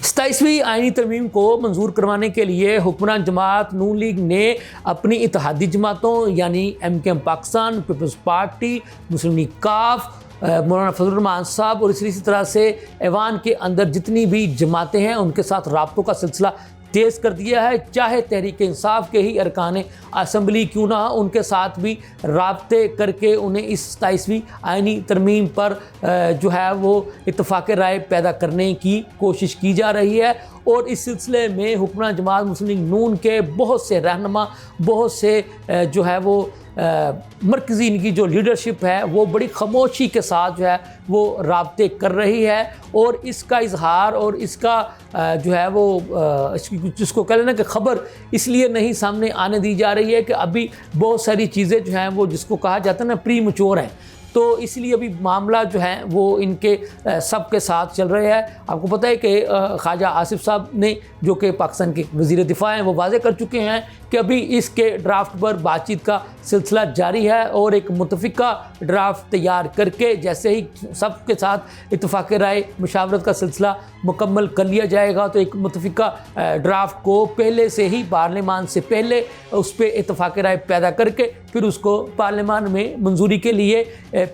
27वीं आईनी तरमीम को मंजूर करवाने के लिए हुक्मरान जमात नून लीग ने अपनी इत्तेहादी जमातों यानी MKM पाकिस्तान, पीपल्स पार्टी, मुस्लिम लीग काफ, मौलाना फजल रहमान साहब और इसी तरह से ऐवान के अंदर जितनी भी जमातें हैं उनके साथ राब्तों का सिलसिला तेज़ कर दिया है। चाहे तहरीक इंसाफ के ही अरकान असम्बली क्यों ना हो, उनके साथ भी राब्ते करके उन्हें इस 27वीं आईनी तरमीम पर जो है वो इत्तफाक़ राय पैदा करने की कोशिश की जा रही है। और इस सिलसिले में हुक्मरान जमात मुस्लिम लीग नून के बहुत से रहनुमा, बहुत से जो है वो मरकज़ी इनकी जो लीडरशिप है वो बड़ी खामोशी के साथ जो है वो राब्ते कर रही है। और इसका इजहार और इसका जो है वो जिसको कह लेना कि खबर इसलिए नहीं सामने आने दी जा रही है कि अभी बहुत सारी चीज़ें जो हैं वो जिसको कहा जाता है ना प्री मैच्योर हैं, तो इसलिए अभी मामला जो है वो इनके सबके साथ चल रहे हैं। आपको पता है कि ख्वाजा आसिफ साहब ने जो कि पाकिस्तान के वज़ीर दिफा हैं वो वाज़े कर चुके हैं कि अभी इसके ड्राफ्ट पर बातचीत का सिलसिला जारी है और एक मुतफ़िका ड्राफ्ट तैयार करके जैसे ही सबके साथ इत्तफाक़ राय मुशावरत का सिलसिला मुकम्मल कर लिया जाएगा तो एक मुतफ़िका ड्राफ्ट को पहले से ही पार्लियामान से पहले उस पर इत्तफाक़ राय पैदा करके फिर उसको पार्लियामान में मंजूरी के लिए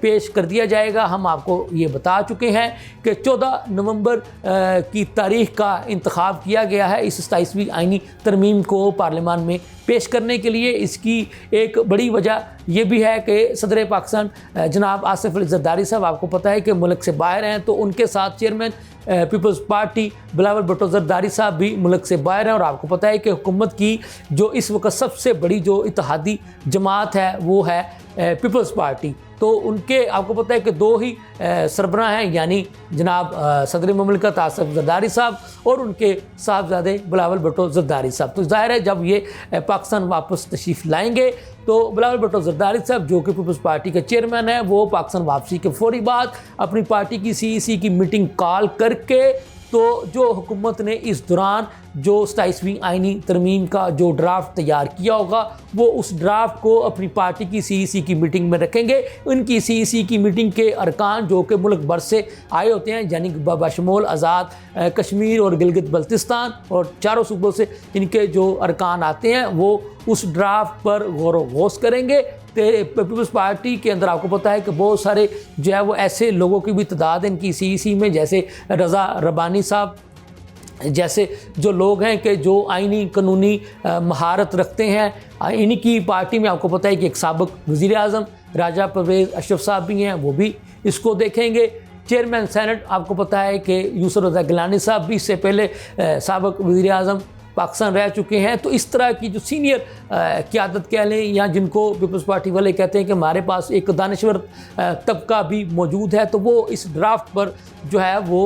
पेश कर दिया जाएगा। हम आपको ये बता चुके हैं कि 14 नवंबर की तारीख़ का इंतखाब किया गया है इस 27वीं आईनी तरमीम को पार्लियामान में पेश करने के लिए। इसकी एक बड़ी वजह यह भी है कि सदर पाकिस्तान जनाब आसिफ अली ज़रदारी साहब आपको पता है कि मुल्क से बाहर हैं, तो उनके साथ chairman peoples party Bilawal Bhutto Zardari साहब भी मुल्क से बाहर हैं। और आपको पता है कि हुकूमत की जो इस वक्त सबसे बड़ी जो इत्तेहादी जमात है वो है पीपल्स पार्टी। तो उनके आपको पता है कि दो ही सरबराह हैं, यानी जनाब सदर ममलिकत आसिफ ज़रदारी साहब और उनके साहबजादे बिलावल भुट्टो ज़रदारी साहब। तो ज़ाहिर है जब ये पाकिस्तान वापस तशरीफ़ लाएंगे तो बिलावल भुट्टो ज़रदारी साहब जो कि पीपल्स पार्टी के चेयरमैन हैं वो पाकिस्तान वापसी के फौरी बाद अपनी पार्टी की CEC की मीटिंग कॉल करके तो जो हुकूमत ने इस दौरान जो 27वीं आईनी तरमीम का जो ड्राफ्ट तैयार किया होगा वो उस ड्राफ्ट को अपनी पार्टी की CEC की मीटिंग में रखेंगे। उनकी CEC की मीटिंग के अरकान जो कि मुल्क भर से आए होते हैं यानी बशमूल आज़ाद कश्मीर और गिलगित बल्तिस्तान और चारों सूबों से इनके जो अरकान आते हैं वो उस ड्राफ्ट पर गौर व गौस करेंगे। पीपल्स पार्टी के अंदर आपको पता है कि बहुत सारे जो है वो ऐसे लोगों की भी तादाद है इनकी CEC में, जैसे रज़ा रब्बानी साहब जैसे जो लोग हैं कि जो आईनी कानूनी महारत रखते हैं। इनकी पार्टी में आपको पता है कि एक साबिक वज़ीर आज़म राजा परवेज़ अशरफ साहब भी हैं, वो भी इसको देखेंगे। चेयरमैन सेनेट आपको पता है कि यूसुफ रज़ा गिलानी साहब भी इससे पहले साबिक वज़ीर आज़म पाकिस्तान रह चुके हैं। तो इस तरह की जो सीनियर क़यादत कह लें या जिनको पीपल्स पार्टी वाले कहते हैं कि हमारे पास एक दानश्वर तबका भी मौजूद है, तो वो इस ड्राफ्ट पर जो है वो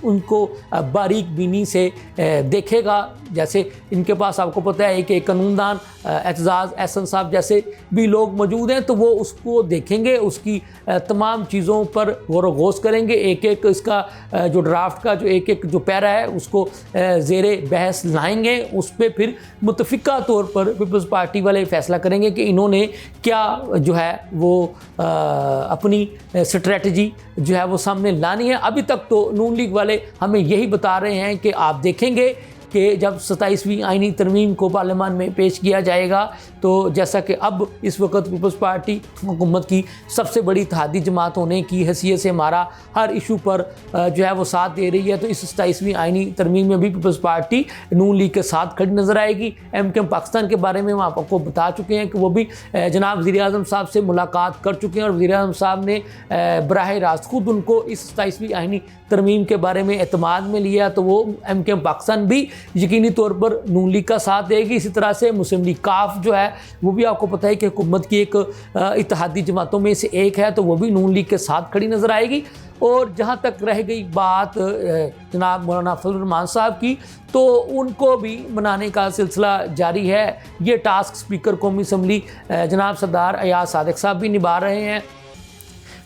उनको बारीक बीनी से देखेगा। जैसे इनके पास आपको पता है कि कानूनदान एतजाज़ एहसन साहब जैसे भी लोग मौजूद हैं, तो वो उसको देखेंगे, उसकी तमाम चीज़ों पर गौर व गौस करेंगे। एक एक इसका जो ड्राफ्ट का जो एक एक जो पैरा है उसको ज़ेरे बहस लाएंगे, उस पर फिर मुतफ़िका तौर पर पीपल्स पार्टी वाले फ़ैसला करेंगे कि इन्होंने क्या जो है वो अपनी स्ट्रेटजी जो है वो सामने लानी है। अभी तक तो नून लीग वाले हमें यही बता रहे हैं कि आप देखेंगे कि जब 27वीं आईनी तरमीम को पार्लियामान में पेश किया जाएगा तो जैसा कि अब इस वक्त पीपल्स पार्टी हुकूमत की सबसे बड़ी इत्तेहादी जमात होने की हैसियत से हमारा हर इशू पर जो है वो साथ दे रही है, तो इस 27वीं आईनी तरमीम में भी पीपल्स पार्टी नून लीग के साथ खड़ी नज़र आएगी। MKM पाकिस्तान के बारे में हम आपको बता चुके हैं कि वो भी जनाब वज़ीर आज़म साहब से मुलाकात कर चुके हैं और वज़ीर आज़म साहब ने बराह रास्त खुद उनको इस 27वीं आईनी तरमीम के बारे में एतमाद में लिया, तो वो MKM पाकिस्तान भी यकीनी तौर पर नून लीग का साथ देगी। इसी तरह से मुस्लिम लीग काफ जो है वो भी आपको पता है कि हुकूमत की एक इत्तेहादी जमातों में से एक है, तो वो भी नून लीग के साथ खड़ी नज़र आएगी। और जहाँ तक रह गई बात जनाब मौलाना फजल रहमान साहब की, तो उनको भी मनाने का सिलसिला जारी है। ये टास्क स्पीकर कौमी असम्बली जनाब सरदार अयाज सादिक साहब भी निभा रहे हैं।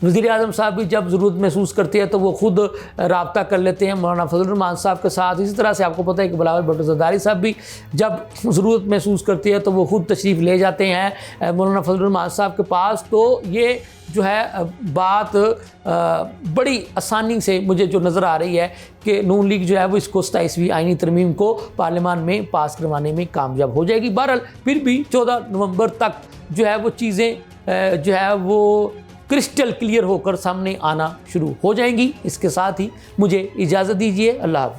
वज़ीर आज़म साहब भी जब ज़रूरत महसूस करते हैं तो वो ख़ुद रब्ता कर लेते हैं मौलाना फजल रहमान साहब के साथ। इसी तरह से आपको पता है कि बिलावल भुट्टो ज़रदारी साहब भी जब ज़रूरत महसूस करते हैं तो वो ख़ुद तशरीफ़ ले जाते हैं मौलाना फजल रहमान साहब के पास। तो ये जो है बात बड़ी आसानी से मुझे जो नज़र आ रही है कि नून लीग जो है वो इसको 27वीं आईनी तरमीम को पार्लियामान में पास करवाने में कामयाब हो जाएगी। बहरहाल फिर भी 14 नवंबर तक जो है वो चीज़ें जो है वो क्रिस्टल क्लियर होकर सामने आना शुरू हो जाएंगी। इसके साथ ही मुझे इजाज़त दीजिए। अल्लाह हाफ़िज़।